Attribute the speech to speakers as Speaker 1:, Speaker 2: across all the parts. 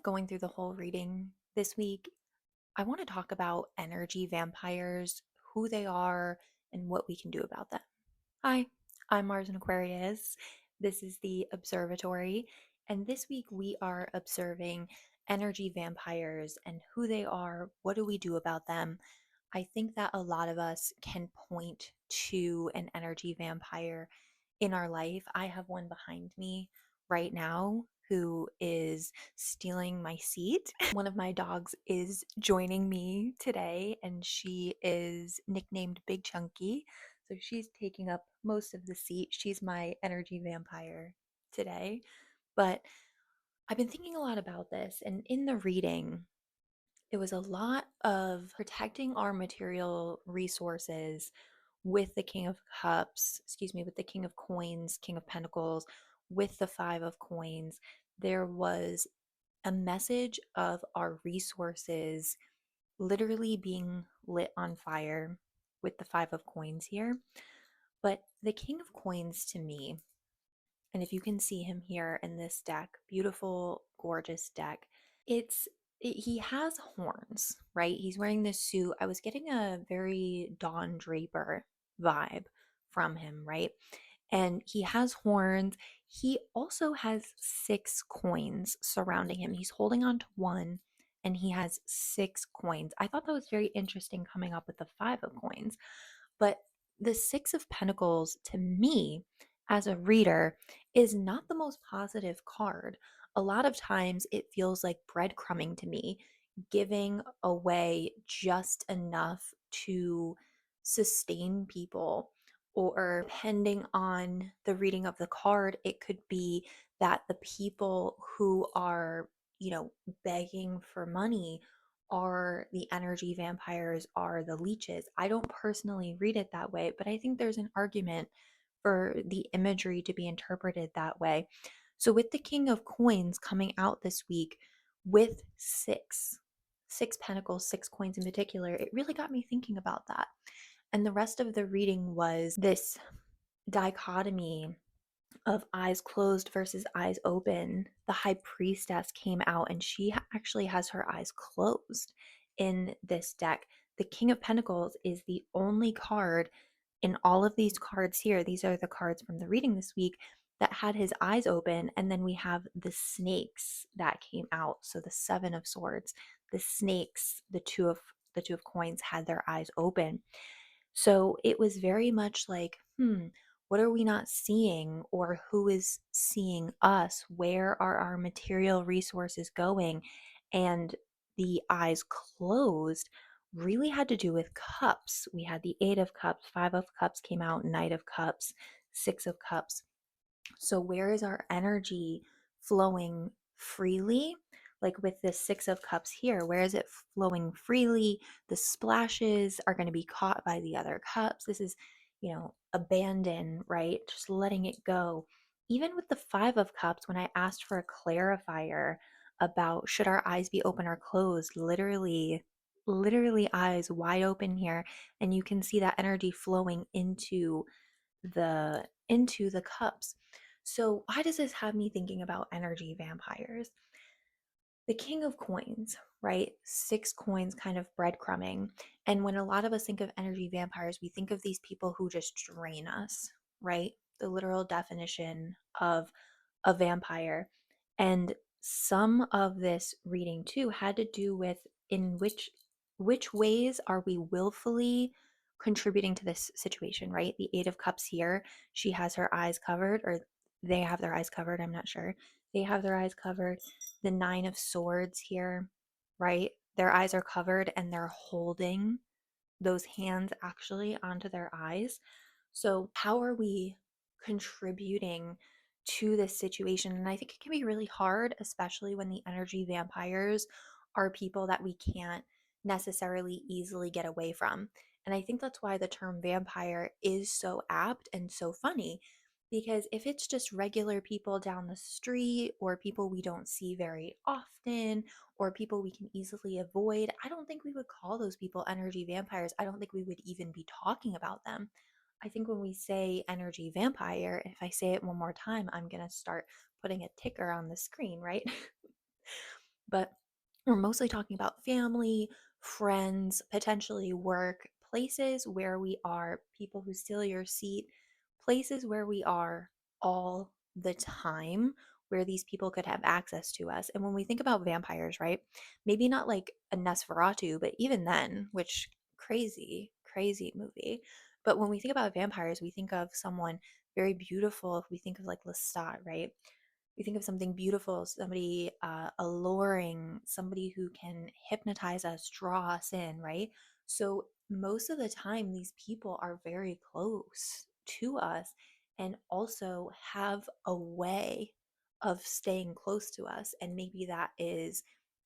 Speaker 1: of going through the whole reading this week, I want to talk about energy vampires, who they are, and what we can do about them. Hi, I'm Mars and Aquarius. This is the observatory, and this week we are observing energy vampires and who they are, what do we do about them. I think that a lot of us can point to an energy vampire in our life. I have one behind me right now who is stealing my seat. One of my dogs is joining me today, and she is nicknamed Big Chunky. So she's taking up most of the seat. She's my energy vampire today. But I've been thinking a lot about this, and in the reading, it was a lot of protecting our material resources with the King of Cups, excuse me, with the King of Coins, King of Pentacles, with the Five of Coins. There was a message of our resources literally being lit on fire with the Five of Coins here. But the King of Coins to me, and if you can see him here in this deck, beautiful, gorgeous deck, he has horns, right? He's wearing this suit. I was getting a very Don Draper vibe from him, right? And he has horns. He also has six coins surrounding him. He's holding on to one and he has six coins. I thought that was very interesting coming up with the five of coins. But the Six of Pentacles, to me, as a reader, is not the most positive card. A lot of times it feels like breadcrumbing to me, giving away just enough to sustain people. Or depending on the reading of the card, it could be that the people who are, begging for money are the energy vampires, are the leeches. I don't personally read it that way, but I think there's an argument for the imagery to be interpreted that way. So with the King of Coins coming out this week with six pentacles, six coins in particular, it really got me thinking about that. And the rest of the reading was this dichotomy of eyes closed versus eyes open. The high priestess came out and she actually has her eyes closed in this deck. The King of Pentacles is the only card in all of these cards here. These are the cards from the reading this week that had his eyes open. And then we have the snakes that came out. So the Seven of Swords, the snakes, the two of coins had their eyes open. So it was very much like, what are we not seeing, or who is seeing us? Where are our material resources going? And the eyes closed really had to do with cups. We had the Eight of Cups, Five of Cups came out, Knight of Cups, Six of Cups. So, where is our energy flowing freely? Like with the Six of Cups here, where is it flowing freely? The splashes are going to be caught by the other cups. This is, abandon, right? Just letting it go. Even with the Five of Cups, when I asked for a clarifier about should our eyes be open or closed, literally eyes wide open here, and you can see that energy flowing into the cups. So why does this have me thinking about energy vampires? The King of Coins, right? Six coins kind of breadcrumbing. And when a lot of us think of energy vampires, we think of these people who just drain us, right? The literal definition of a vampire. And some of this reading too had to do with in which ways are we willfully contributing to this situation, right? The Eight of Cups here, she has her eyes covered, or they have their eyes covered, I'm not sure. They have their eyes covered. The Nine of Swords here, right? Their eyes are covered and they're holding those hands actually onto their eyes. So, how are we contributing to this situation? And I think it can be really hard, especially when the energy vampires are people that we can't necessarily easily get away from. And I think that's why the term vampire is so apt and so funny. Because if it's just regular people down the street or people we don't see very often, or people we can easily avoid, I don't think we would call those people energy vampires. I don't think we would even be talking about them. I think when we say energy vampire, if I say it one more time, I'm going to start putting a ticker on the screen, right? but we're mostly talking about family, friends, potentially work, places where we are, people who steal your seat, places where we are all the time, where these people could have access to us. And when we think about vampires, right? Maybe not like a Nosferatu, but even then, which crazy, crazy movie. But when we think about vampires, we think of someone very beautiful. If we think of like Lestat, right? We think of something beautiful, somebody alluring, somebody who can hypnotize us, draw us in, right? So most of the time, these people are very close to us and also have a way of staying close to us. And maybe that is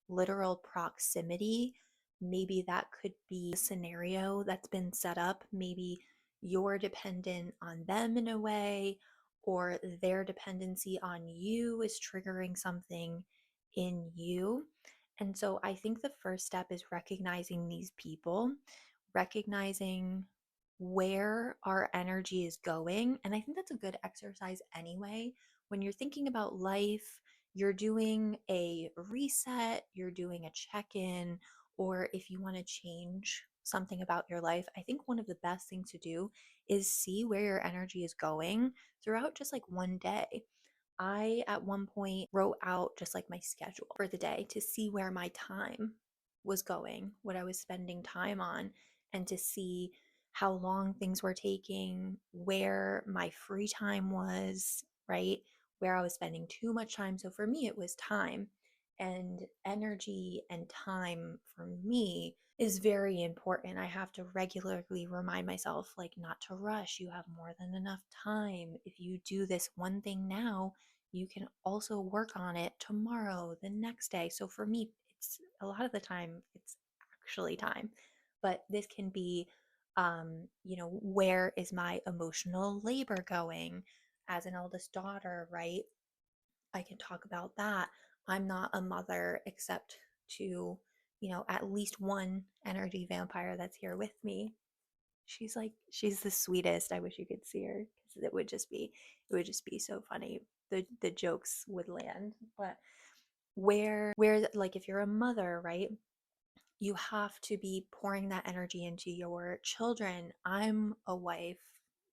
Speaker 1: literal proximity. Maybe that could be a scenario that's been set up. Maybe you're dependent on them in a way, or their dependency on you is triggering something in you. And so I think the first step is recognizing these people, recognizing where our energy is going. And I think that's a good exercise anyway. When you're thinking about life, you're doing a reset, you're doing a check in, or if you want to change something about your life, I think one of the best things to do is see where your energy is going throughout just like one day. I at one point wrote out just like my schedule for the day to see where my time was going, what I was spending time on, and to see how long things were taking, where my free time was, right? Where I was spending too much time. So for me, it was time and energy and time for me is very important. I have to regularly remind myself, like, not to rush. You have more than enough time. If you do this one thing now, you can also work on it tomorrow, the next day. So for me, it's a lot of the time, it's actually time. But this can be, where is my emotional labor going as an eldest daughter, right? I can talk about that. I'm not a mother except to, at least one energy vampire that's here with me. She's the sweetest. I wish you could see her because it would just be so funny. The jokes would land. But where like if you're a mother, right? You have to be pouring that energy into your children. I'm a wife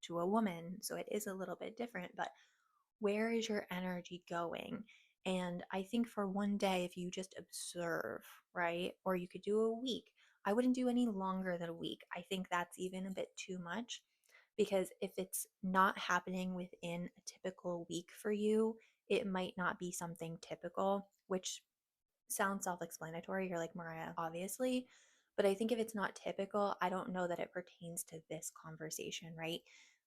Speaker 1: to a woman, so it is a little bit different, but where is your energy going? And I think for one day, if you just observe, right? Or you could do a week. I wouldn't do any longer than a week. I think that's even a bit too much because if it's not happening within a typical week for you, it might not be something typical, which sounds self explanatory. You're like, Mariah, obviously. But I think if it's not typical, I don't know that it pertains to this conversation, right?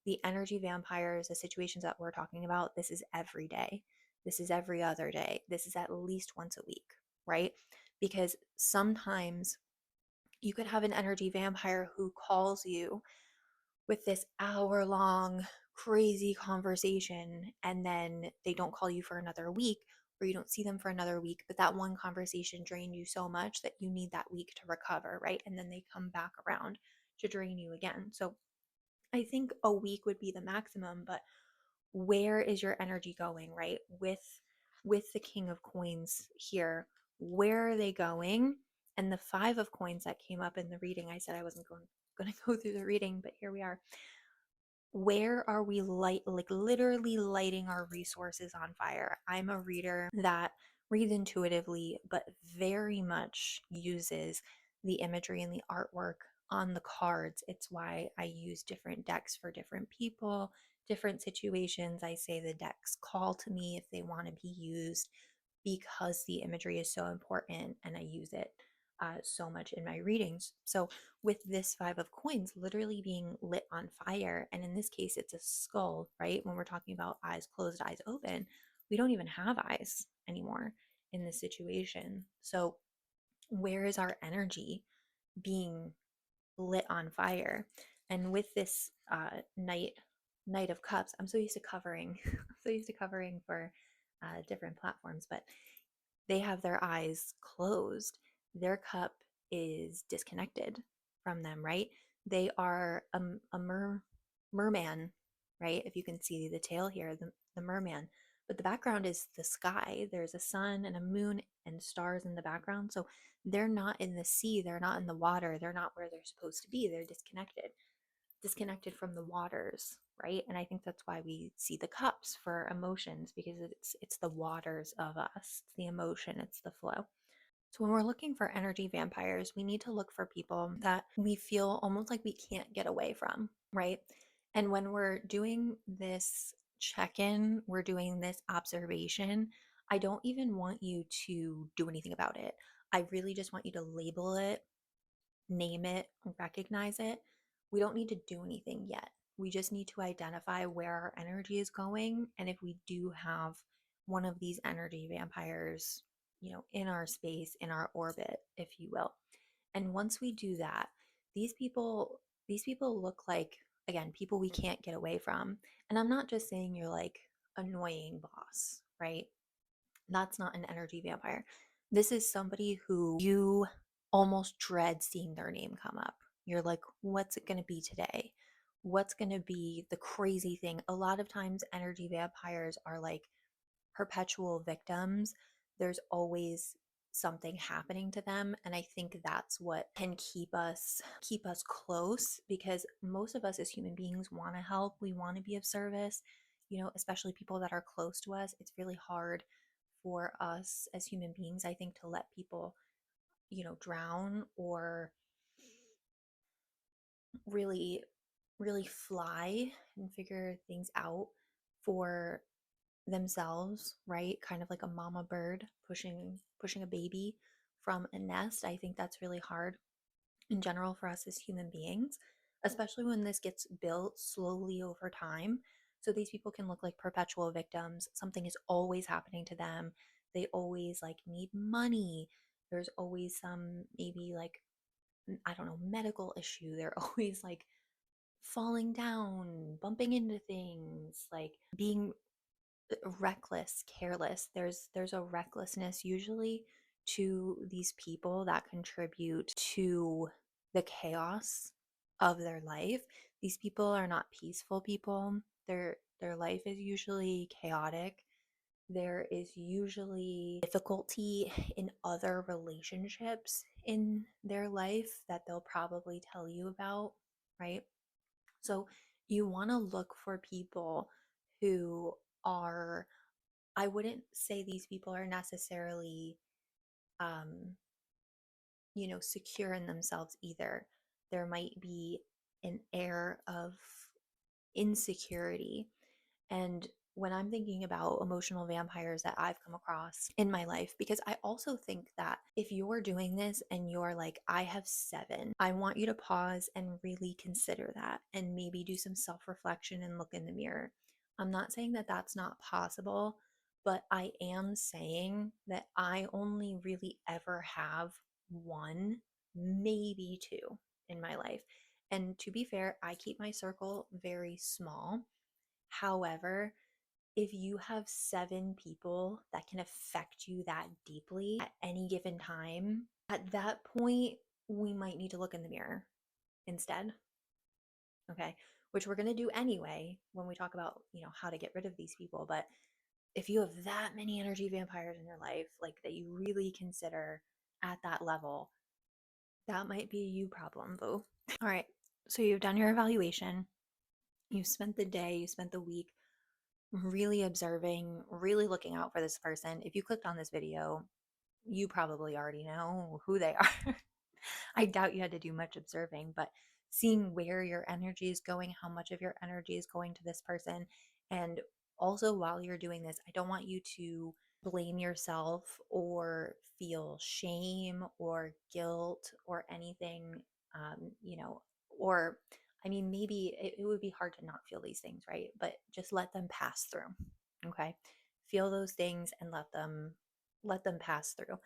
Speaker 1: The energy vampires, the situations that we're talking about, this is every day. This is every other day. This is at least once a week, right? Because sometimes you could have an energy vampire who calls you with this hour long crazy conversation and then they don't call you for another week or you don't see them for another week, but that one conversation drained you so much that you need that week to recover, right? And then they come back around to drain you again. So I think a week would be the maximum, but where is your energy going, right? With the king of coins here, where are they going? And the five of coins that came up in the reading, I said I wasn't going to go through the reading, but here we are. Where are we like literally lighting our resources on fire? I'm a reader that reads intuitively but very much uses the imagery and the artwork on the cards. It's why I use different decks for different people, different situations. I say the decks call to me if they want to be used because the imagery is so important and I use it so much in my readings. So, with this five of coins literally being lit on fire, and in this case, it's a skull, right? When we're talking about eyes closed, eyes open, we don't even have eyes anymore in this situation. So, where is our energy being lit on fire? And with this Knight of Cups, I'm so used to covering, I'm so used to covering for different platforms, but they have their eyes closed. Their cup is disconnected from them, right? They are a merman, right? If you can see the tail here, the merman. but the background is the sky. There's a sun and a moon and stars in the background. So they're not in the sea, they're not in the water, they're not where they're supposed to be. They're disconnected from the waters, right? And I think that's why we see the cups for emotions, because it's the waters of us. It's the emotion, it's the flow. So when we're looking for energy vampires, we need to look for people that we feel almost like we can't get away from, right? And when we're doing this check-in, we're doing this observation, I don't even want you to do anything about it. I really just want you to label it, name it, recognize it. We don't need to do anything yet. We just need to identify where our energy is going. And if we do have one of these energy vampires, in our space, in our orbit, if you will. And once we do that, these people look like, again, people we can't get away from. And I'm not just saying you're like annoying boss, right? That's not an energy vampire. This is somebody who you almost dread seeing their name come up. You're like, what's it going to be today? What's going to be the crazy thing? A lot of times, energy vampires are like perpetual victims. There's always something happening to them, and I think that's what can keep us close, because most of us as human beings want to help. We want to be of service, especially people that are close to us. It's really hard for us as human beings, I think, to let people, drown or really, really fly and figure things out for themselves, right? Kind of like a mama bird pushing a baby from a nest. I think that's really hard in general for us as human beings, especially when this gets built slowly over time. So these people can look like perpetual victims. Something is always happening to them. They always like need money. There's always some, maybe like, I don't know, medical issue. They're always like falling down, bumping into things, like being reckless, careless. There's a recklessness usually to these people that contribute to the chaos of their life. These people are not peaceful people. Their life is usually chaotic. There is usually difficulty in other relationships in their life that they'll probably tell you about, right? So you want to look for people who are, I wouldn't say these people are necessarily, um, secure in themselves either. There might be an air of insecurity. And when I'm thinking about emotional vampires that I've come across in my life, because I also think that if you're doing this and you're like, I have seven, I want you to pause and really consider that and maybe do some self reflection and look in the mirror. I'm not saying that that's not possible, but I am saying that I only really ever have one, maybe two in my life. And to be fair, I keep my circle very small. However, if you have seven people that can affect you that deeply at any given time, at that point, we might need to look in the mirror instead. Okay. Which we're going to do anyway when we talk about, how to get rid of these people. But if you have that many energy vampires in your life, like that you really consider at that level, that might be a you problem, boo. All right. So you've done your evaluation. You spent the day, you spent the week really observing, really looking out for this person. If you clicked on this video, you probably already know who they are. I doubt you had to do much observing, but seeing where your energy is going, how much of your energy is going to this person. And also, while you're doing this, I don't want you to blame yourself or feel shame or guilt or anything, or I mean, maybe it would be hard to not feel these things, right? But just let them pass through. Okay. Feel those things and let them pass through,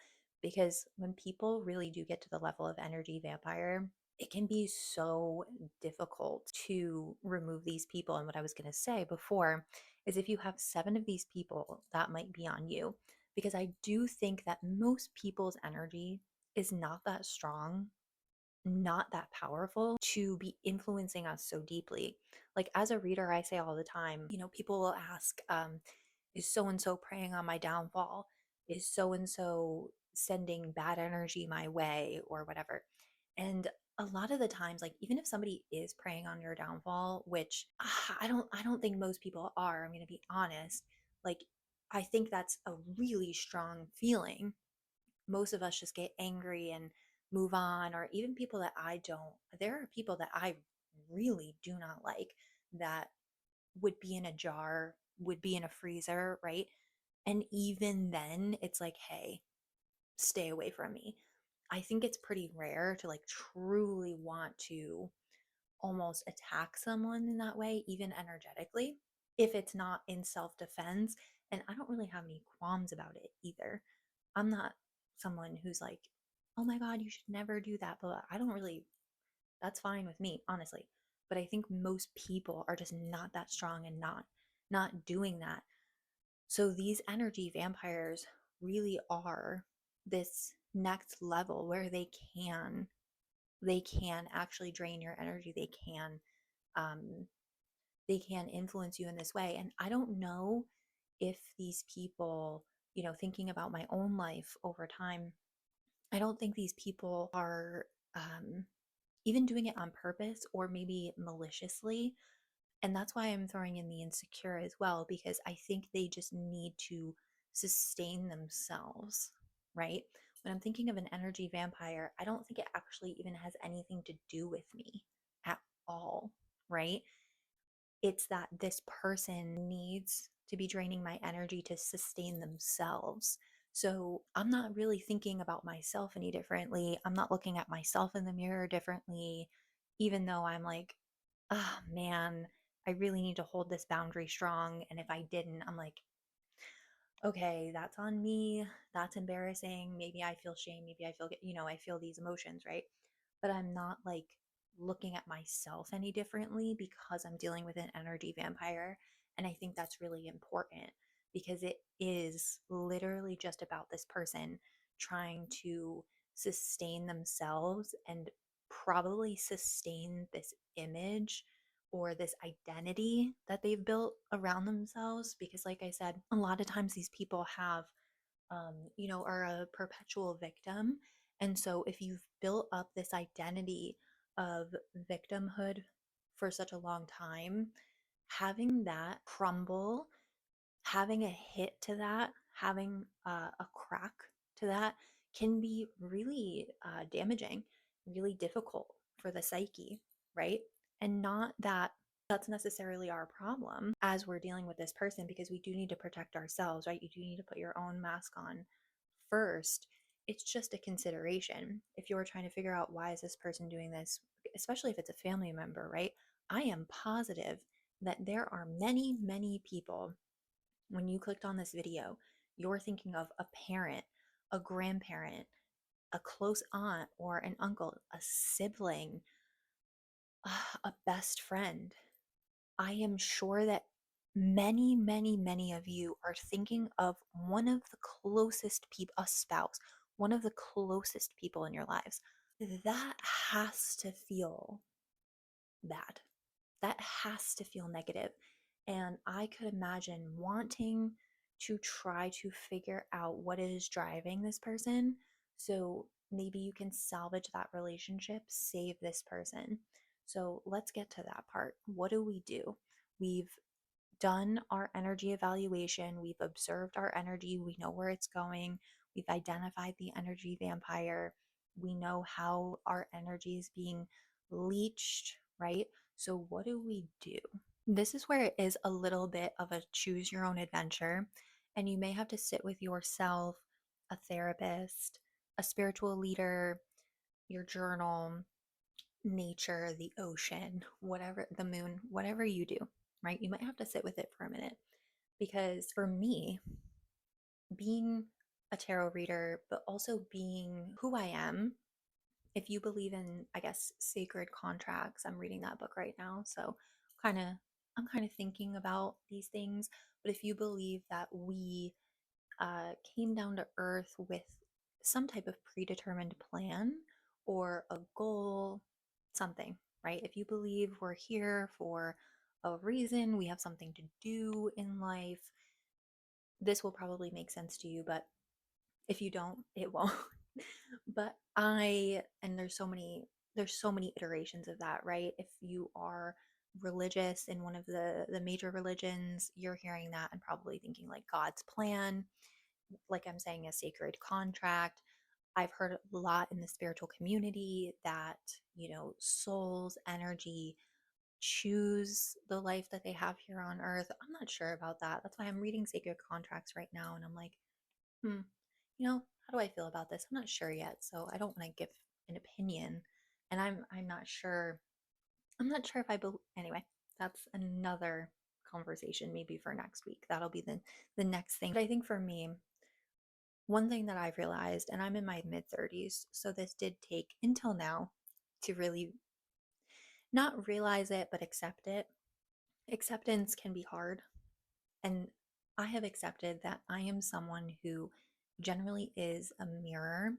Speaker 1: because when people really do get to the level of energy vampire, it can be so difficult to remove these people. And what I was going to say before is, if you have seven of these people, that might be on you, because I do think that most people's energy is not that strong, not that powerful to be influencing us so deeply. Like as a reader, I say all the time, people will ask, Is so and so preying on my downfall? Is so and so sending bad energy my way or whatever? And a lot of the times, like even if somebody is preying on your downfall, which I don't think most people are, I'm going to be honest, like I think that's a really strong feeling. Most of us just get angry and move on, or even people that I don't. There are people that I really do not like that would be in a jar, would be in a freezer, right? And even then, it's like, hey, stay away from me. I think it's pretty rare to like truly want to almost attack someone in that way, even energetically, if it's not in self defense. And I don't really have any qualms about it either. I'm not someone who's like, oh my God, you should never do that. But I don't really, that's fine with me, honestly. But I think most people are just not that strong and not doing that. So these energy vampires really are this next level where they can actually drain your energy. Um, they can influence you in this way. And I don't know if these people, thinking about my own life over time, I don't think these people are um, even doing it on purpose or maybe maliciously. And that's why I'm throwing in the insecure as well, because I think they just need to sustain themselves, right? When I'm thinking of an energy vampire, I don't think it actually even has anything to do with me at all, right? It's that this person needs to be draining my energy to sustain themselves. So I'm not really thinking about myself any differently. I'm not looking at myself in the mirror differently, even though I'm like, oh man, I really need to hold this boundary strong. And if I didn't, I'm like, okay, that's on me. That's embarrassing. Maybe I feel shame. Maybe I feel, I feel these emotions, right? But I'm not like looking at myself any differently because I'm dealing with an energy vampire. And I think that's really important because it is literally just about this person trying to sustain themselves and probably sustain this image or this identity that they've built around themselves. Because, like I said, a lot of times these people are a perpetual victim. And so, if you've built up this identity of victimhood for such a long time, having that crumble, having a hit to that, having a crack to that can be really damaging, really difficult for the psyche, right? And not that that's necessarily our problem as we're dealing with this person, because we do need to protect ourselves, right? You do need to put your own mask on first. It's just a consideration. If you're trying to figure out why is this person doing this, especially if it's a family member, right? I am positive that there are many, many people when you clicked on this video, you're thinking of a parent, a grandparent, a close aunt or an uncle, a sibling, a best friend. I am sure that many, many, many of you are thinking of one of the closest people, a spouse, one of the closest people in your lives. That has to feel bad. That has to feel negative. And I could imagine wanting to try to figure out what is driving this person. So maybe you can salvage that relationship, save this person. So let's get to that part. What do we do? We've done our energy evaluation, we've observed our energy, we know where it's going, we've identified the energy vampire, we know how our energy is being leached, right? So, what do we do? This is where it is a little bit of a choose your own adventure, and you may have to sit with yourself, a therapist, a spiritual leader, your journal, nature, the ocean, whatever, the moon, whatever you do, right? You might have to sit with it for a minute. Because for me, being a tarot reader, but also being who I am, if you believe in, I guess, sacred contracts, I'm reading that book right now. So kind of, I'm kind of thinking about these things. But if you believe that we came down to earth with some type of predetermined plan or a goal, something, right? If you believe we're here for a reason, we have something to do in life, this will probably make sense to you, but if you don't, it won't. But and there's so many iterations of that, right? If you are religious in one of the major religions, you're hearing that and probably thinking like God's plan, like I'm saying, a sacred contract. I've heard a lot in the spiritual community that, souls, energy choose the life that they have here on earth. I'm not sure about that. That's why I'm reading sacred contracts right now and I'm like, hmm, how do I feel about this? I'm not sure yet, so I don't want to give an opinion. And I'm not sure. I'm not sure if I believe. Anyway, that's another conversation maybe for next week. That'll be the next thing. But I think for me, one thing that I've realized, and I'm in my mid 30s, so this did take until now to really not realize it, but accept it. Acceptance can be hard. And I have accepted that I am someone who generally is a mirror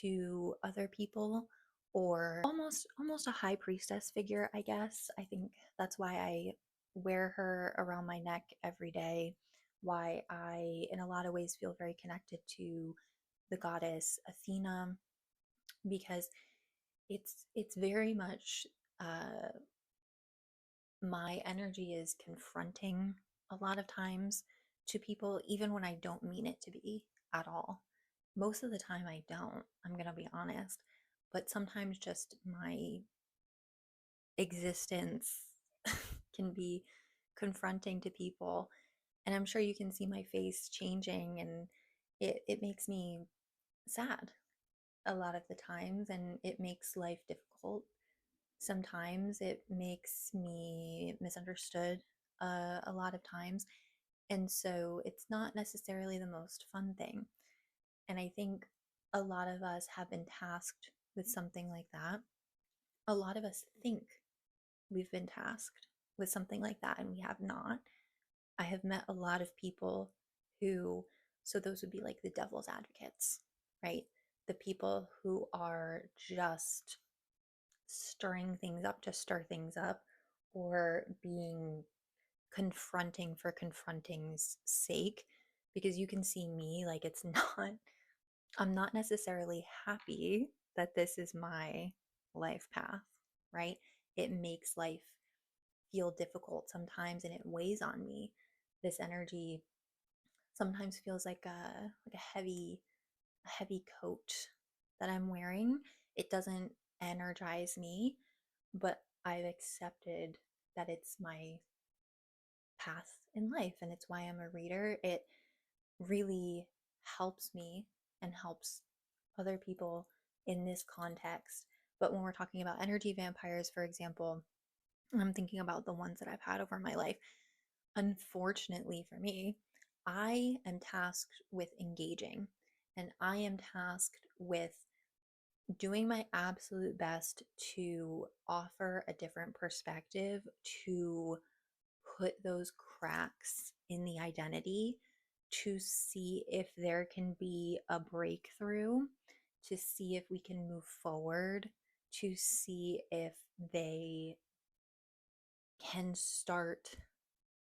Speaker 1: to other people, or almost a high priestess figure, I guess. I think that's why I wear her around my neck every day, why I in a lot of ways feel very connected to the goddess Athena, because it's very much uh my energy is confronting a lot of times to people, even when I don't mean it to be at all. Most of the time, I don't, I'm going to be honest. But sometimes just my existence can be confronting to people. And I'm sure you can see my face changing, and it makes me sad a lot of the times, and it makes life difficult. Sometimes it makes me misunderstood a lot of times. And so it's not necessarily the most fun thing. And I think a lot of us have been tasked with something like that. A lot of us think we've been tasked with something like that, and we have not. I have met a lot of people who, so those would be like the devil's advocates, right? The people who are just stirring things up to stir things up, or being confronting for confronting's sake, because you can see me, like, it's not, I'm not necessarily happy that this is my life path, right? It makes life feel difficult sometimes and it weighs on me. This energy sometimes feels like a heavy coat that I'm wearing. It doesn't energize me, but I've accepted that it's my path in life and it's why I'm a reader. It really helps me and helps other people in this context. But when we're talking about energy vampires, for example, I'm thinking about the ones that I've had over my life. Unfortunately for me, I am tasked with engaging, and I am tasked with doing my absolute best to offer a different perspective, to put those cracks in the identity, to see if there can be a breakthrough, to see if we can move forward, to see if they can start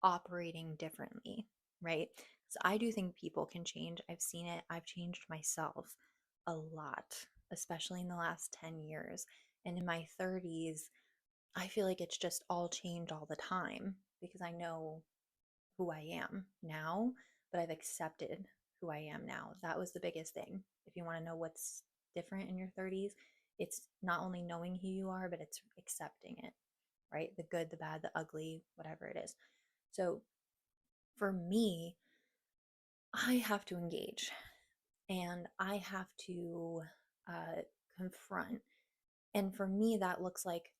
Speaker 1: operating differently, right? So I do think people can change. I've seen it. I've changed myself a lot, especially in the last 10 years. And in my 30s, I feel like it's just all change all the time because I know who I am now, but I've accepted who I am now. That was the biggest thing. If you want to know what's different in your 30s, it's not only knowing who you are, but it's accepting it, right? The good, the bad, the ugly, whatever it is. So for me, I have to engage and I have to confront. And for me, that looks like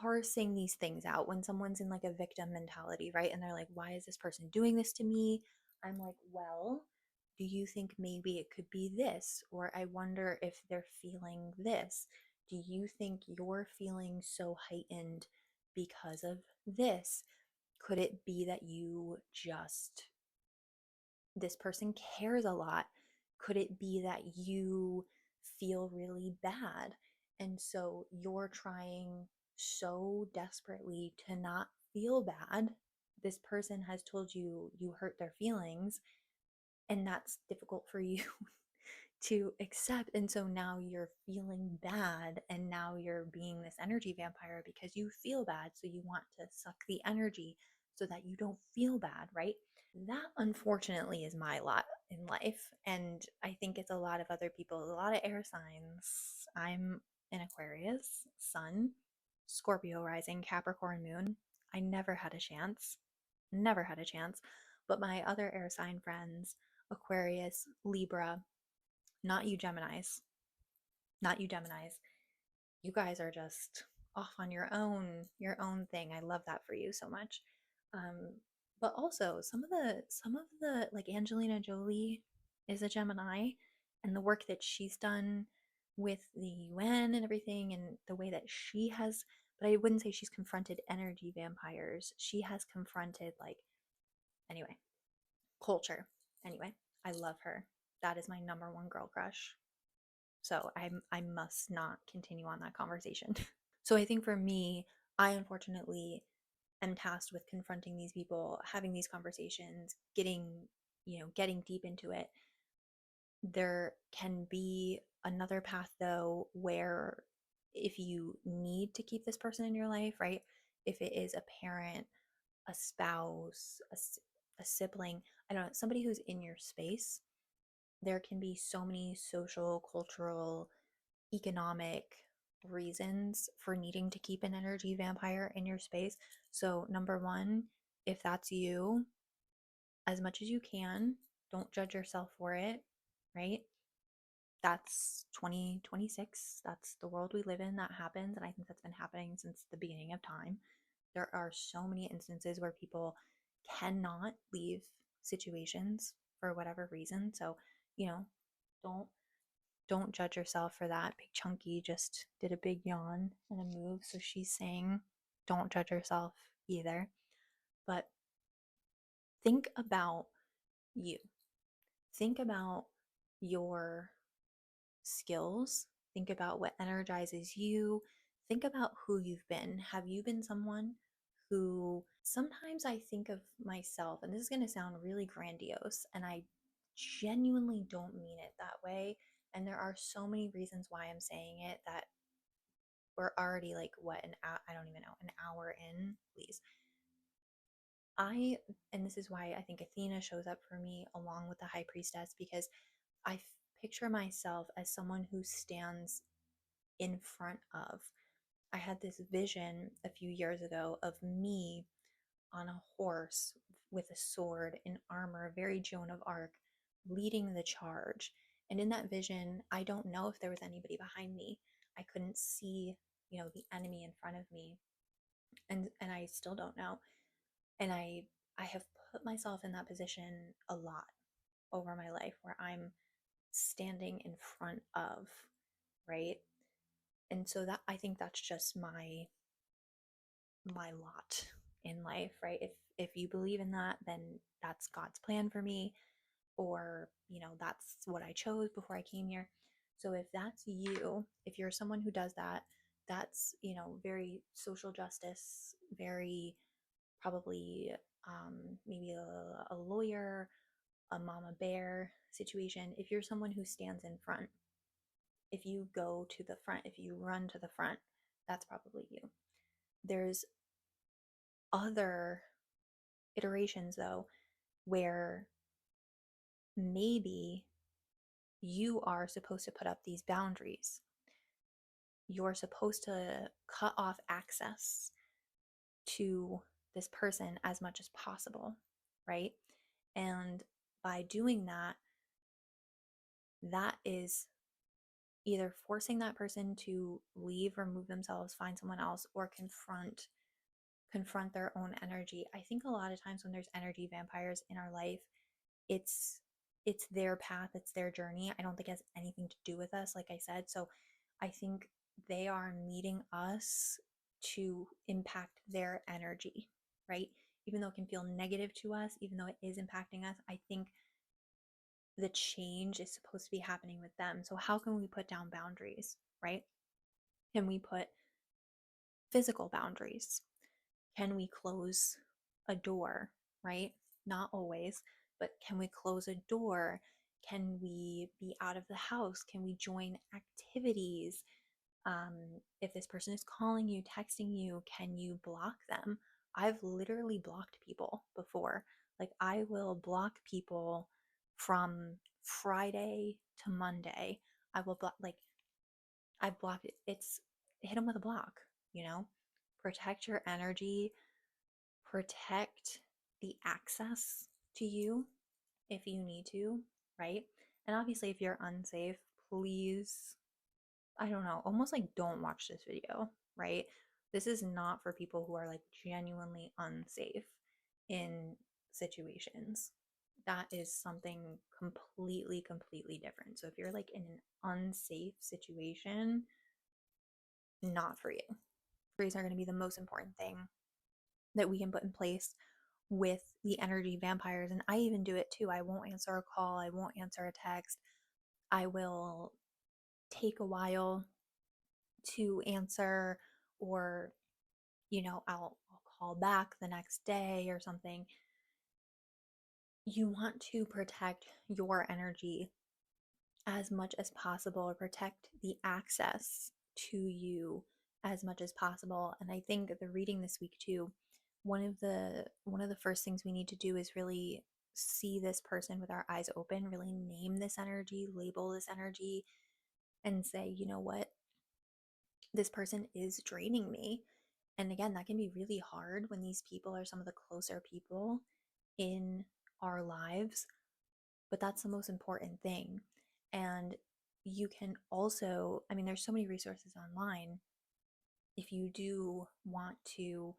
Speaker 1: parsing these things out when someone's in like a victim mentality, right? And they're like, why is this person doing this to me? I'm like, well, do you think maybe it could be this? Or I wonder if they're feeling this. Do you think you're feeling so heightened because of this? Could it be that you just, this person cares a lot? Could it be that you feel really bad? And so you're trying so desperately to not feel bad this person has told you you hurt their feelings, and that's difficult for you to accept. And so now you're feeling bad, and now you're being this energy vampire because you feel bad. So you want to suck the energy so that you don't feel bad, right? That unfortunately is my lot in life. And I think it's a lot of other people, a lot of air signs. I'm an Aquarius, Sun, Scorpio rising, Capricorn moon. I never had a chance, never had a chance. But my other air sign friends, Aquarius, Libra, not you Geminis, not you Geminis. You guys are just off on your own thing. I love that for you so much. Um, but also some of the like Angelina Jolie is a Gemini, and the work that she's done with the UN and everything, and the way that she has. But I wouldn't say she's confronted energy vampires. She has confronted like anyway culture. Anyway, I love her. That is my number one girl crush. So I must not continue on that conversation. So I think for me, I unfortunately am tasked with confronting these people, having these conversations, getting deep into it. There can be another path though where if you need to keep this person in your life, right? If it is a parent, a spouse, a sibling, I don't know, somebody who's in your space, there can be so many social, cultural, economic reasons for needing to keep an energy vampire in your space. So, number one, if that's you, as much as you can, don't judge yourself for it, right? That's 2026. That's the world we live in. That happens. And I think that's been happening since the beginning of time. There are so many instances where people cannot leave situations for whatever reason. So, you know, don't don't judge yourself for that. Big Chunky just did a big yawn and a move, so she's saying don't judge yourself either. But think about you. Think about your skills. Think about what energizes you. Think about who you've been. Have you been someone who sometimes I think of myself, and this is going to sound really grandiose, and I genuinely don't mean it that way. And there are so many reasons why I'm saying it that we're already like what an hour, I don't even know, an hour in, please. I and this is why I think Athena shows up for me along with the high priestess because I picture myself as someone who stands in front of. I had this vision a few years ago of me on a horse with a sword in armor, very Joan of Arc, leading the charge. And in that vision, I don't know if there was anybody behind me. I couldn't see, the enemy in front of me. And I still don't know. And I have put myself in that position a lot over my life where I'm standing in front of, right? And so that I think that's just my lot in life, right? If you believe in that, then that's God's plan for me, or that's what I chose before I came here. So if that's you, if you're someone who does that, that's very social justice, very probably maybe a lawyer, a mama bear situation. If you're someone who stands in front, if you go to the front, if you run to the front, that's probably you. There's other iterations though where maybe you are supposed to put up these boundaries. You're supposed to cut off access to this person as much as possible, right? And by doing that, that is either forcing that person to leave, remove themselves, find someone else, or confront their own energy. I think a lot of times when there's energy vampires in our life, it's it's their path, it's their journey. I don't think it has anything to do with us, like I said. So I think they are meeting us to impact their energy, right? Even though it can feel negative to us, even though it is impacting us, I think the change is supposed to be happening with them. So how can we put down boundaries, right? Can we put physical boundaries? Can we close a door, right? Not always, but can we close a door? Can we be out of the house? Can we join activities? um, if this person is calling you, texting you, can you block them? I've literally blocked people before. Like, I will block people from Friday to Monday. I will block, like, I've blocked it. It's hit them with a block, you know? Protect your energy, protect the access to you if you need to, right? And obviously, if you're unsafe, please, I don't know, almost like don't watch this video, right? This is not for people who are like genuinely unsafe in situations. That is something completely different. So if you're like in an unsafe situation, not for you. Boundaries are going to be the most important thing that we can put in place with the energy vampires. And I even do it too. I won't answer a call, I won't answer a text. I will take a while to answer, or I'll call back the next day or something. You want to protect your energy as much as possible, or protect the access to you as much as possible. And I think the reading this week too, one of the first things we need to do is really see this person with our eyes open, really name this energy, label this energy, and say, you know what, this person is draining me. And again, that can be really hard when these people are some of the closer people in our lives, but that's the most important thing. And you can also, I mean, there's so many resources online. If you do want to,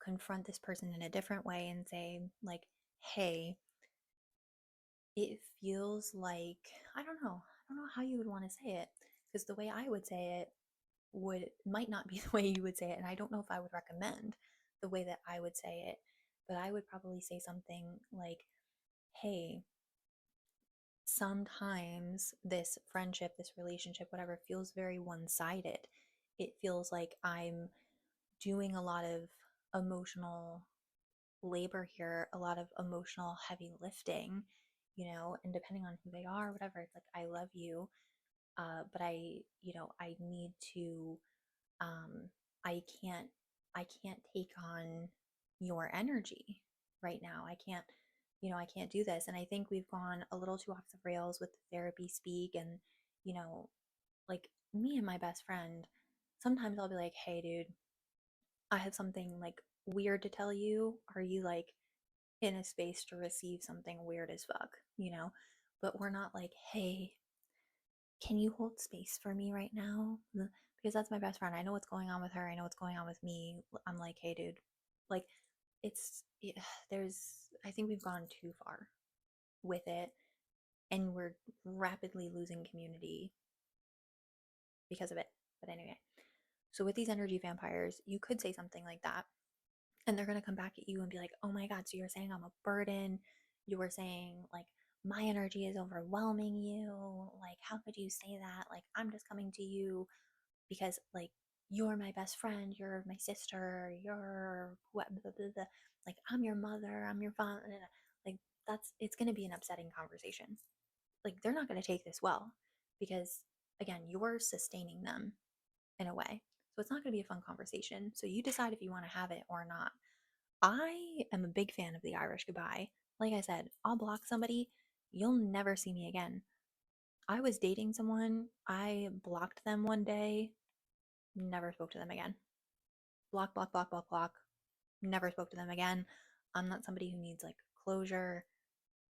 Speaker 1: confront this person in a different way and say, like, hey, it feels like, I don't know how you would want to say it, because the way I would say it might not be the way you would say it, and I don't know if I would recommend the way that I would say it, but I would probably say something like, hey, sometimes this friendship, this relationship, whatever, feels very one-sided. It feels like I'm doing a lot of emotional labor here, a lot of emotional heavy lifting, and depending on who they are, whatever, it's like, I love you, but I need to, um i can't I can't take on your energy right now. I can't do this. And I think we've gone a little too off the rails with the therapy speak. And you know like, me and my best friend, sometimes I'll be like, hey dude, I have something like weird to tell you. Are you like in a space to receive something weird as fuck, but we're not like, hey, can you hold space for me right now? Because that's my best friend. I know what's going on with her. I know what's going on with me. I'm like, hey, dude, like, yeah, I think we've gone too far with it, and we're rapidly losing community because of it. But anyway, so with these energy vampires, you could say something like that, and they're going to come back at you and be like, oh my God, so you're saying I'm a burden. You were saying, like, my energy is overwhelming you. Like, how could you say that? Like, I'm just coming to you because, like, you're my best friend, you're my sister, you're what, blah, blah, blah. Like, I'm your mother, I'm your father. Like, it's going to be an upsetting conversation. Like, they're not going to take this well, because again, you're sustaining them in a way. So it's not going to be a fun conversation. So you decide if you want to have it or not. I am a big fan of the Irish goodbye. Like I said, I'll block somebody, you'll never see me again. I was dating someone, I blocked them one day, never spoke to them again. Block, block, block, block, block. Never spoke to them again. I'm not somebody who needs like closure.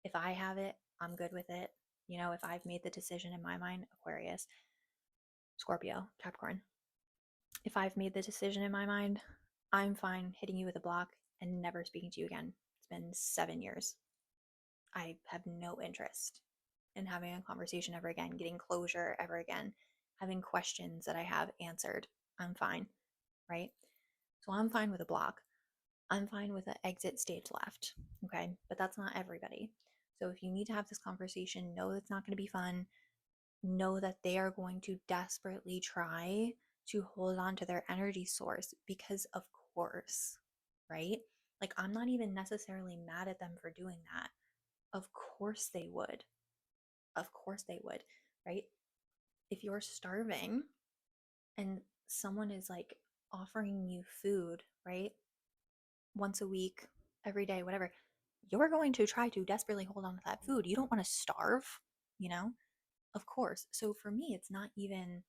Speaker 1: If I have it, I'm good with it. If I've made the decision in my mind, Aquarius, Scorpio, Capricorn, if I've made the decision in my mind, I'm fine hitting you with a block and never speaking to you again. It's been 7 years. I have no interest in having a conversation ever again, getting closure ever again, having questions that I have answered. I'm fine, right? So I'm fine with a block. I'm fine with an exit stage left. Okay. But that's not everybody. So if you need to have this conversation, know it's not going to be fun. Know that they are going to desperately try to hold on to their energy source, because of course, right? Like, I'm not even necessarily mad at them for doing that. Of course they would. Of course they would, right? If you're starving and someone is like offering you food, right? Once a week, every day, whatever, you're going to try to desperately hold on to that food. You don't want to starve, you know? Of course. So for me, it's not even,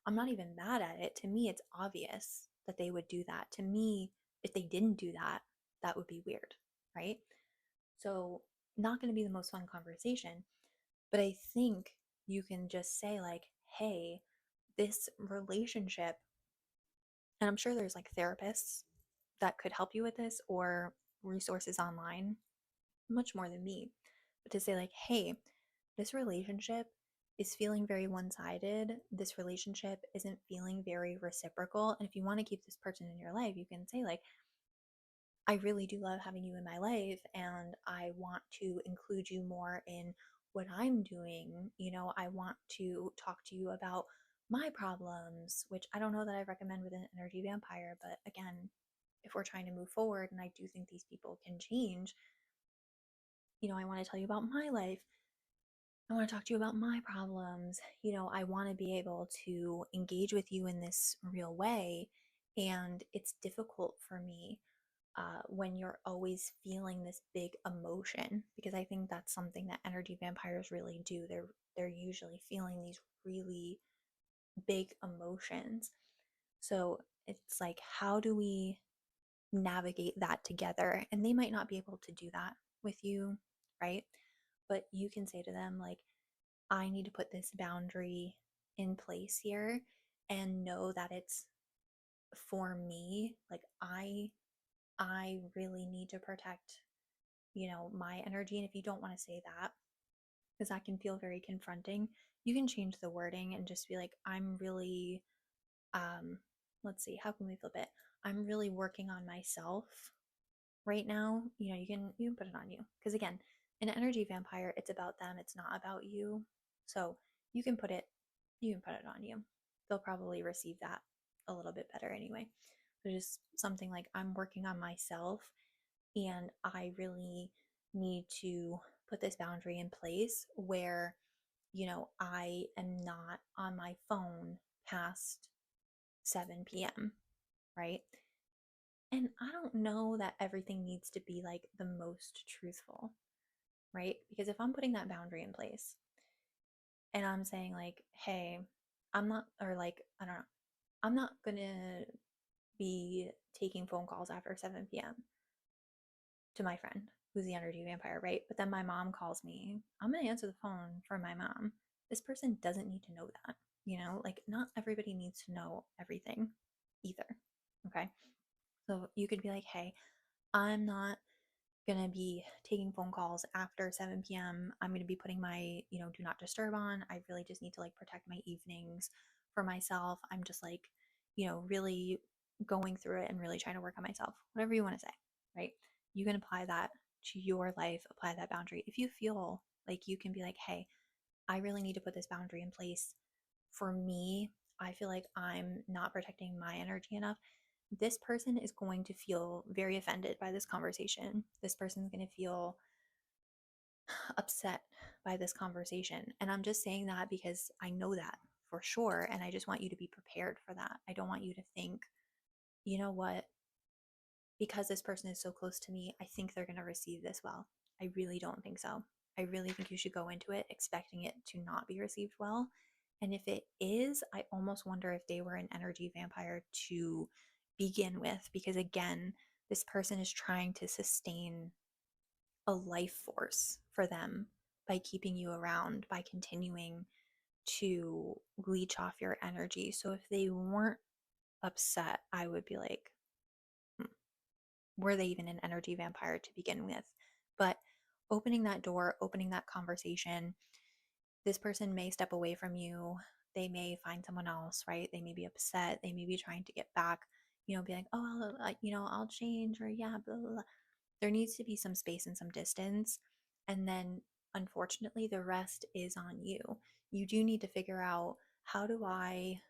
Speaker 1: I'm not even mad at it. To me, it's obvious that they would do that. To me, if they didn't do that, that would be weird, right? So, not going to be the most fun conversation, but I think you can just say, like, hey, this relationship, and I'm sure there's like therapists that could help you with this or resources online, much more than me, but to say, like, hey, this relationship is feeling very one sided. This relationship isn't feeling very reciprocal. And if you want to keep this person in your life, you can say, like, I really do love having you in my life, and I want to include you more in what I'm doing. I want to talk to you about my problems, which I don't know that I recommend with an energy vampire. But again, if we're trying to move forward and I do think these people can change, I want to tell you about my life. I want to talk to you about my problems. I want to be able to engage with you in this real way. And it's difficult for me when you're always feeling this big emotion, because I think that's something that energy vampires really do. They're usually feeling these really big emotions. So it's like, how do we navigate that together? And they might not be able to do that with you, right? But you can say to them, like, I need to put this boundary in place here and know that it's for me. Like, I really need to protect, my energy. And if you don't want to say that, because that can feel very confronting, you can change the wording and just be like, I'm really, um, let's see, how can we flip it? I'm really working on myself right now. You can put it on you. Because again, an energy vampire, it's about them, it's not about you. So you can put it, you can put it on you. They'll probably receive that a little bit better anyway. But just something like, I'm working on myself, and I really need to put this boundary in place where, I am not on my phone past 7 p.m., right? And I don't know that everything needs to be like the most truthful, right? Because if I'm putting that boundary in place and I'm saying, like, hey, I'm not, or like, I don't know, I'm not gonna be taking phone calls after 7 p.m. to my friend who's the energy vampire, right? But then my mom calls me. I'm going to answer the phone for my mom. This person doesn't need to know that, like, not everybody needs to know everything either. Okay. So you could be like, hey, I'm not going to be taking phone calls after 7 p.m. I'm going to be putting my, do not disturb on. I really just need to like protect my evenings for myself. I'm just like, really going through it and really trying to work on myself, whatever you want to say, right? You can apply that to your life, apply that boundary. If you feel like you can be like, hey, I really need to put this boundary in place for me. I feel like I'm not protecting my energy enough. This person is going to feel very offended by this conversation. This person's going to feel upset by this conversation. And I'm just saying that because I know that for sure. And I just want you to be prepared for that. I don't want you to think, you know what, because this person is so close to me, I think they're going to receive this well. I really don't think so. I really think you should go into it expecting it to not be received well. And if it is, I almost wonder if they were an energy vampire to begin with, because again, this person is trying to sustain a life force for them by keeping you around, by continuing to leech off your energy. So if they weren't upset, I would be like, were they even an energy vampire to begin with? But opening that door, opening that conversation, this person may step away from you. They may find someone else, right? They may be upset. They may be trying to get back, be like, oh, I'll change, or yeah, blah, blah, blah. There needs to be some space and some distance. And then, unfortunately, the rest is on you. You do need to figure out, how do I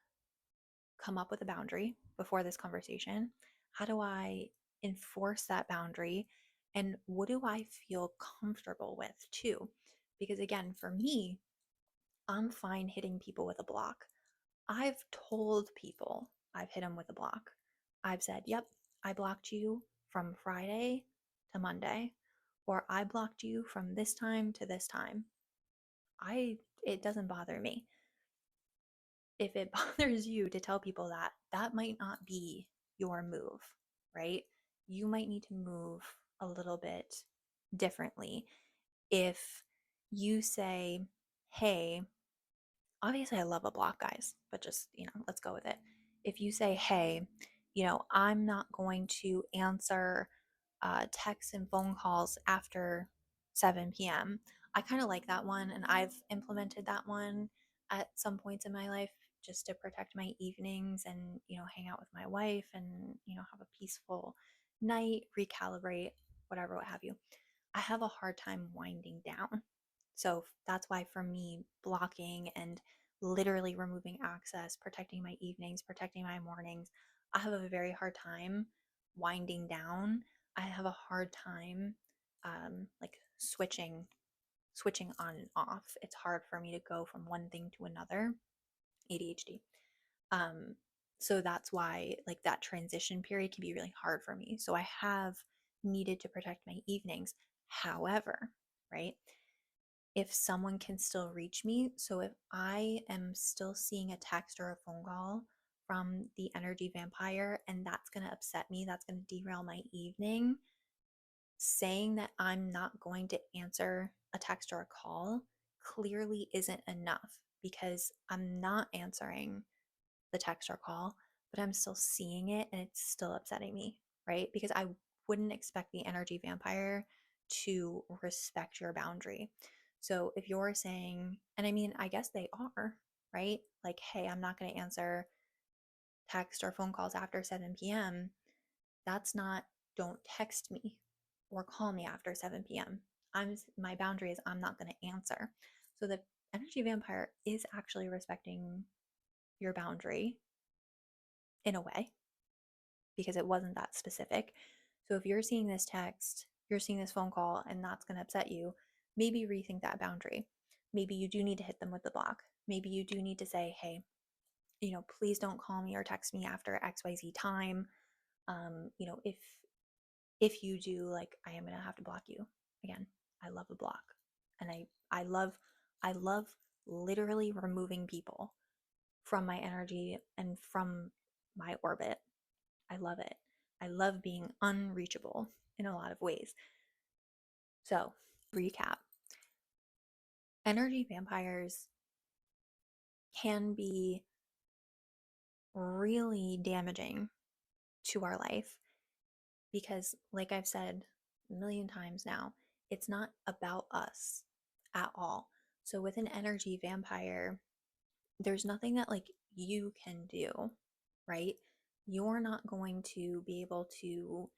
Speaker 1: come up with a boundary before this conversation? How do I enforce that boundary? And what do I feel comfortable with too? Because again, for me, I'm fine hitting people with a block. I've told people I've hit them with a block. I've said, yep, I blocked you from Friday to Monday, or I blocked you from this time to this time. It doesn't bother me. If it bothers you to tell people that, that might not be your move, right? You might need to move a little bit differently. If you say, hey, obviously I love a block, guys, but just, let's go with it. If you say, hey, I'm not going to answer texts and phone calls after 7 p.m. I kind of like that one, and I've implemented that one at some points in my life just to protect my evenings and, hang out with my wife and, have a peaceful night, recalibrate, whatever, what have you. I have a hard time winding down. So that's why for me, blocking and literally removing access, protecting my evenings, protecting my mornings, I have a very hard time winding down. I have a hard time like switching on and off. It's hard for me to go from one thing to another. ADHD. Um, so that's why like that transition period can be really hard for me. So I have needed to protect my evenings. However, right? If someone can still reach me, so if I am still seeing a text or a phone call from the energy vampire and that's going to upset me, that's going to derail my evening, saying that I'm not going to answer a text or a call clearly isn't enough because I'm not answering the text or call, but I'm still seeing it and it's still upsetting me, right? Because I wouldn't expect the energy vampire to respect your boundary. So if you're saying, and I mean, I guess they are, right? Like, hey, I'm not going to answer text or phone calls after 7 p.m. That's not, don't text me or call me after 7 p.m. My boundary is I'm not going to answer. So the energy vampire is actually respecting your boundary in a way because it wasn't that specific. So if you're seeing this text, you're seeing this phone call, and that's going to upset you, maybe rethink that boundary. Maybe you do need to hit them with the block. Maybe you do need to say, hey, please don't call me or text me after XYZ time. If you do, like, I am going to have to block you. Again, I love a block. And I love literally removing people from my energy and from my orbit. I love it. I love being unreachable in a lot of ways. So, recap, energy vampires can be really damaging to our life because, like I've said a million times now, it's not about us at all. So, with an energy vampire, there's nothing that like you can do, right? You're not going to be able to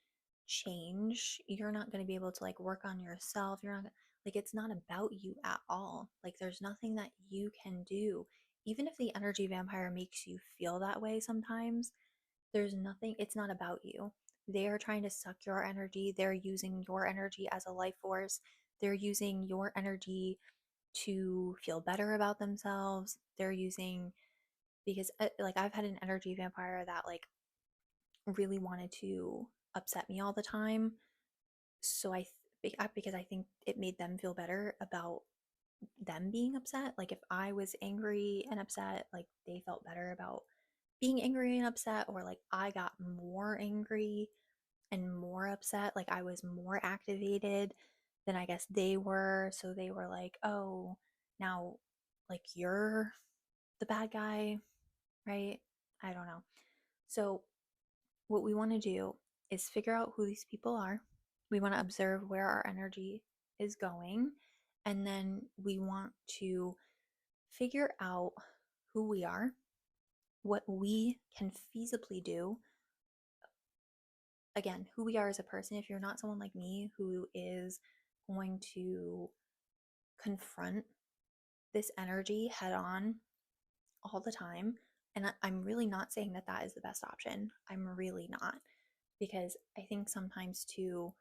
Speaker 1: change. You're not going to be able to like work on yourself. You're not like it's not about you at all. Like there's nothing that you can do. Even if the energy vampire makes you feel that way sometimes, there's nothing, it's not about you. They are trying to suck your energy. They're using your energy as a life force. They're using your energy to feel better about themselves. They're using because like I've had an energy vampire that like really wanted to upset me all the time. So because I think it made them feel better about them being upset. Like if I was angry and upset, like they felt better about being angry and upset, or like I got more angry and more upset, like I was more activated than I guess they were. So they were like, oh, now like you're the bad guy, right? I don't know. So what we want to do is figure out who these people are. We want to observe where our energy is going. And then we want to figure out who we are, what we can feasibly do. Again, who we are as a person. If you're not someone like me who is going to confront this energy head on all the time, and I'm really not saying that that is the best option. I'm really not. because I think sometimes too,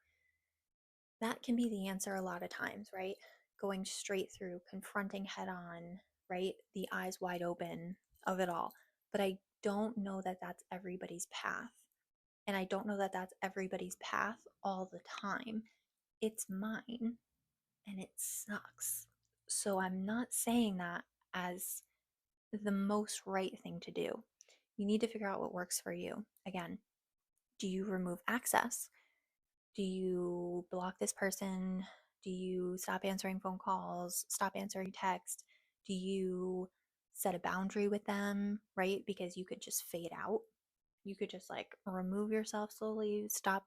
Speaker 1: that can be the answer a lot of times, right? Going straight through, confronting head on, right? The eyes wide open of it all. But I don't know that that's everybody's path. And I don't know that that's everybody's path all the time. It's mine and it sucks. So I'm not saying that as the most right thing to do. You need to figure out what works for you. Again, do you remove access? Do you block this person? Do you stop answering phone calls? Stop answering text? Do you set a boundary with them, right? Because you could just fade out. You could just like remove yourself slowly, stop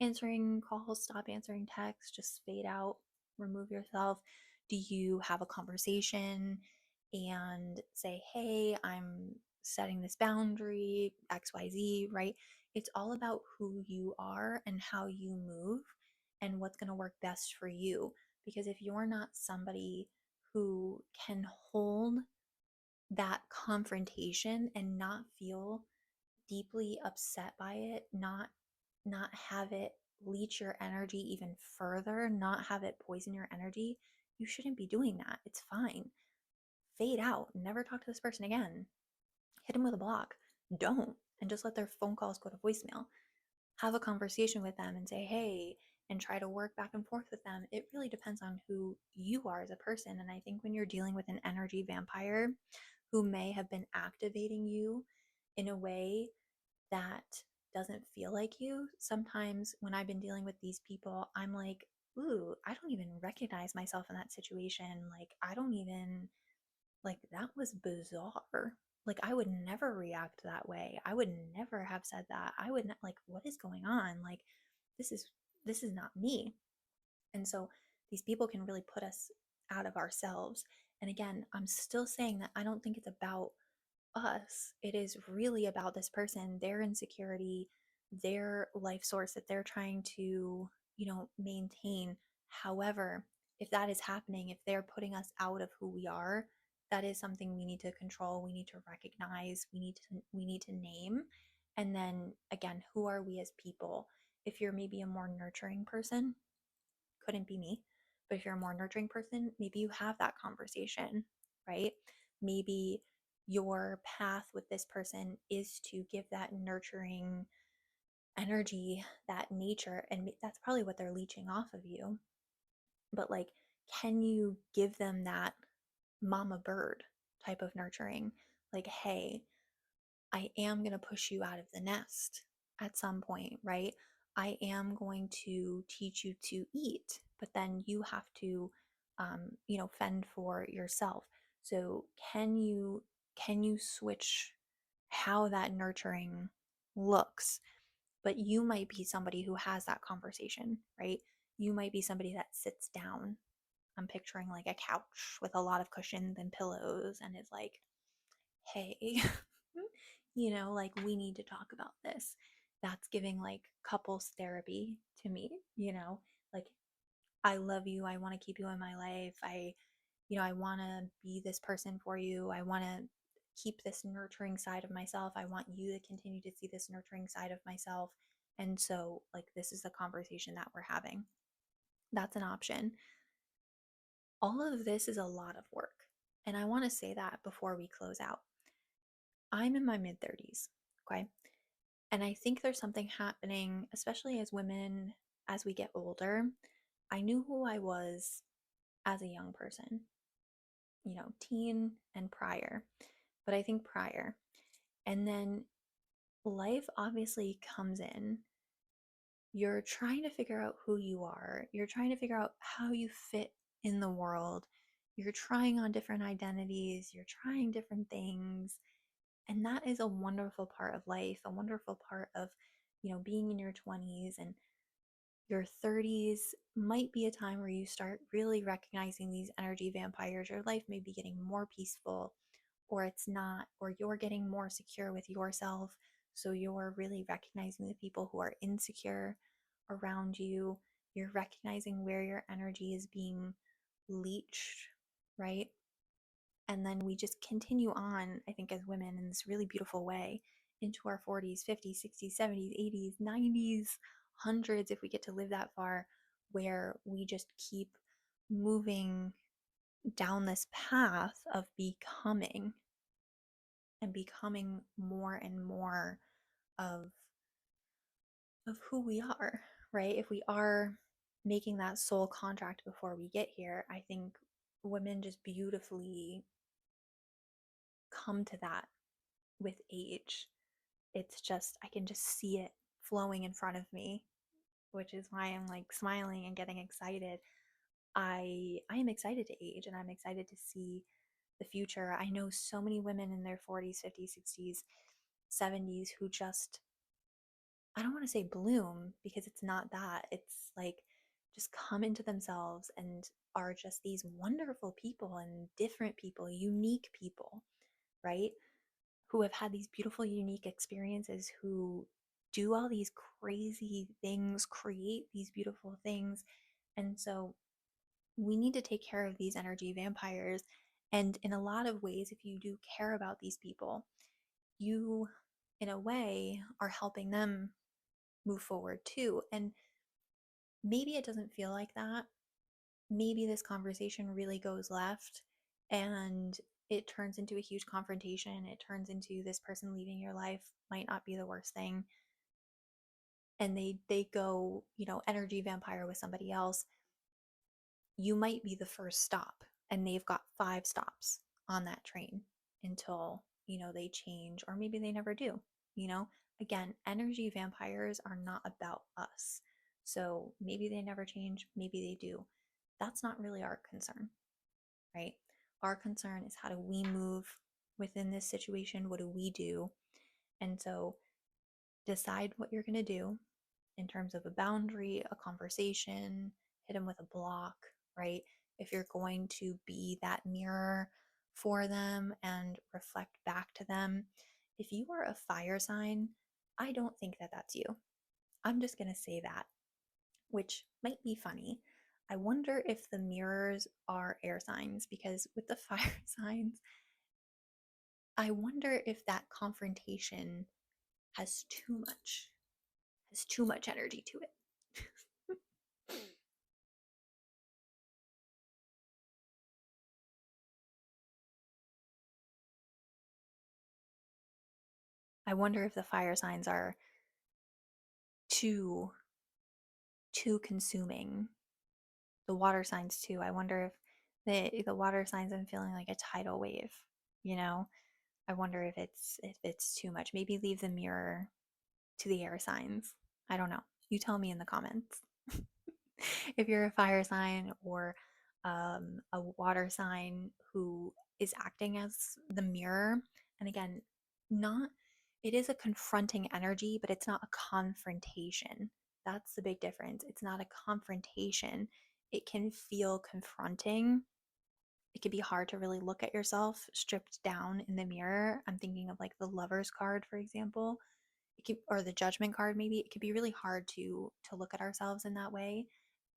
Speaker 1: answering calls, stop answering texts, just fade out, remove yourself. Do you have a conversation and say, hey, I'm setting this boundary, XYZ, right? It's all about who you are and how you move and what's going to work best for you. Because if you're not somebody who can hold that confrontation and not feel deeply upset by it, not have it leach your energy even further, not have it poison your energy, you shouldn't be doing that. It's fine. Fade out. Never talk to this person again. Hit them with a block. Don't. And just let their phone calls go to voicemail. Have a conversation with them and say, hey, and try to work back and forth with them. It really depends on who you are as a person. And I think when you're dealing with an energy vampire who may have been activating you in a way that doesn't feel like you, sometimes when I've been dealing with these people, I'm like, ooh, I don't even recognize myself in that situation. Like, I don't even, like, that was bizarre. Like, I would never react that way. I would never have said that. I would not, like, what is going on? Like, this is this is not me. And so these people can really put us out of ourselves. And again, I'm still saying that I don't think it's about us. It is really about this person, their insecurity, their life source that they're trying to, maintain. However, if that is happening, if they're putting us out of who we are, that is something we need to control, we need to recognize, we need to name. And then again, who are we as people? If you're maybe a more nurturing person, couldn't be me. But if you're a more nurturing person, maybe you have that conversation, right? Maybe your path with this person is to give that nurturing energy, that nature, and that's probably what they're leeching off of you. But like, can you give them that mama bird type of nurturing? Like, hey, I am going to push you out of the nest at some point, right? I am going to teach you to eat, but then you have to, fend for yourself. So can you switch how that nurturing looks? But you might be somebody who has that conversation, right? You might be somebody that sits down. I'm picturing like a couch with a lot of cushions and pillows and is like, hey, like we need to talk about this. That's giving like couples therapy to me, like I love you. I want to keep you in my life. I want to be this person for you. I want to keep this nurturing side of myself. I want you to continue to see this nurturing side of myself. And so, like, this is the conversation that we're having. That's an option. All of this is a lot of work. And I want to say that before we close out. I'm in my mid 30s, okay? And I think there's something happening, especially as women, as we get older. I knew who I was as a young person, teen and prior, but I think prior. And then life obviously comes in. You're trying to figure out who you are, you're trying to figure out how you fit in the world. You're trying on different identities, you're trying different things. And that is a wonderful part of life, a wonderful part of, being in your 20s. And your 30s might be a time where you start really recognizing these energy vampires. Your life may be getting more peaceful, or it's not, or you're getting more secure with yourself. So you're really recognizing the people who are insecure around you. You're recognizing where your energy is being leached, right? And then we just continue on, I think, as women in this really beautiful way into our 40s, 50s, 60s, 70s, 80s, 90s, hundreds, if we get to live that far, where we just keep moving down this path of becoming and becoming more and more of who we are, right? If we are making that soul contract before we get here, I think women just beautifully come to that with age. It's just, I can just see it flowing in front of me, which is why I'm like smiling and getting excited. I am excited to age and I'm excited to see the future. I know so many women in their 40s, 50s, 60s, 70s who just, I don't want to say bloom because it's not that. It's like just come into themselves and are just these wonderful people and different people, unique people, right? Who have had these beautiful, unique experiences, who do all these crazy things, create these beautiful things. And so we need to take care of these energy vampires. And in a lot of ways, if you do care about these people, you, in a way, are helping them move forward too. And maybe it doesn't feel like that. Maybe this conversation really goes left and it turns into a huge confrontation. It turns into this person leaving your life might not be the worst thing. And they go, energy vampire with somebody else. You might be the first stop and they've got 5 stops on that train until, they change, or maybe they never do, you know? Again, energy vampires are not about us. So maybe they never change, maybe they do. That's not really our concern, right? Our concern is how do we move within this situation? What do we do? And so decide what you're going to do in terms of a boundary, a conversation, hit them with a block, right? If you're going to be that mirror for them and reflect back to them. If you are a fire sign, I don't think that that's you. I'm just going to say that, which might be funny. I wonder if the mirrors are air signs, because with the fire signs, I wonder if that confrontation has too much energy to it. I wonder if the fire signs are too too consuming. The water signs too. I wonder if the water signs, I'm feeling like a tidal wave, you know? I wonder if it's too much. Maybe leave the mirror to the air signs. I don't know. You tell me in the comments. If you're a fire sign or a water sign who is acting as the mirror, and again, not, it is a confronting energy, but it's not a confrontation. That's the big difference. It's not a confrontation. It can feel confronting. It can be hard to really look at yourself stripped down in the mirror. I'm thinking of like the Lover's card, for example. It could, or the Judgment card, maybe. It could be really hard to look at ourselves in that way,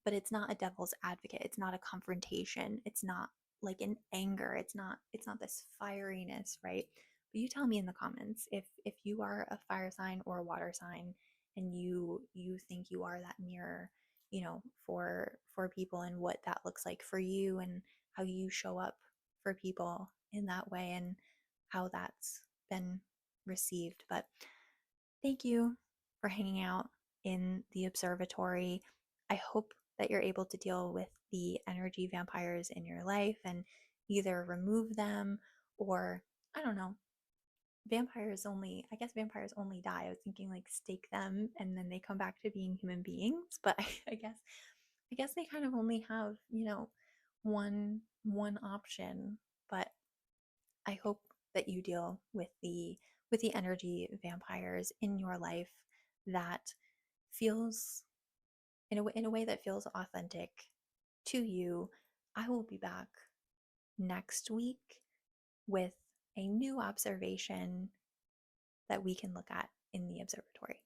Speaker 1: but it's not a devil's advocate. It's not a confrontation. It's not like an anger. It's not this fieriness, right? But you tell me in the comments if you are a fire sign or a water sign and you think you are that mirror, for people, and what that looks like for you and how you show up for people in that way and how that's been received. But thank you for hanging out in the observatory. I hope that you're able to deal with the energy vampires in your life and either remove them, or I don't know. I guess vampires only die. I was thinking like stake them and then they come back to being human beings, but I guess they kind of only have, one option. But I hope that you deal with the energy vampires in your life that feels in a way that feels authentic to you. I will be back next week with a new observation that we can look at in the observatory.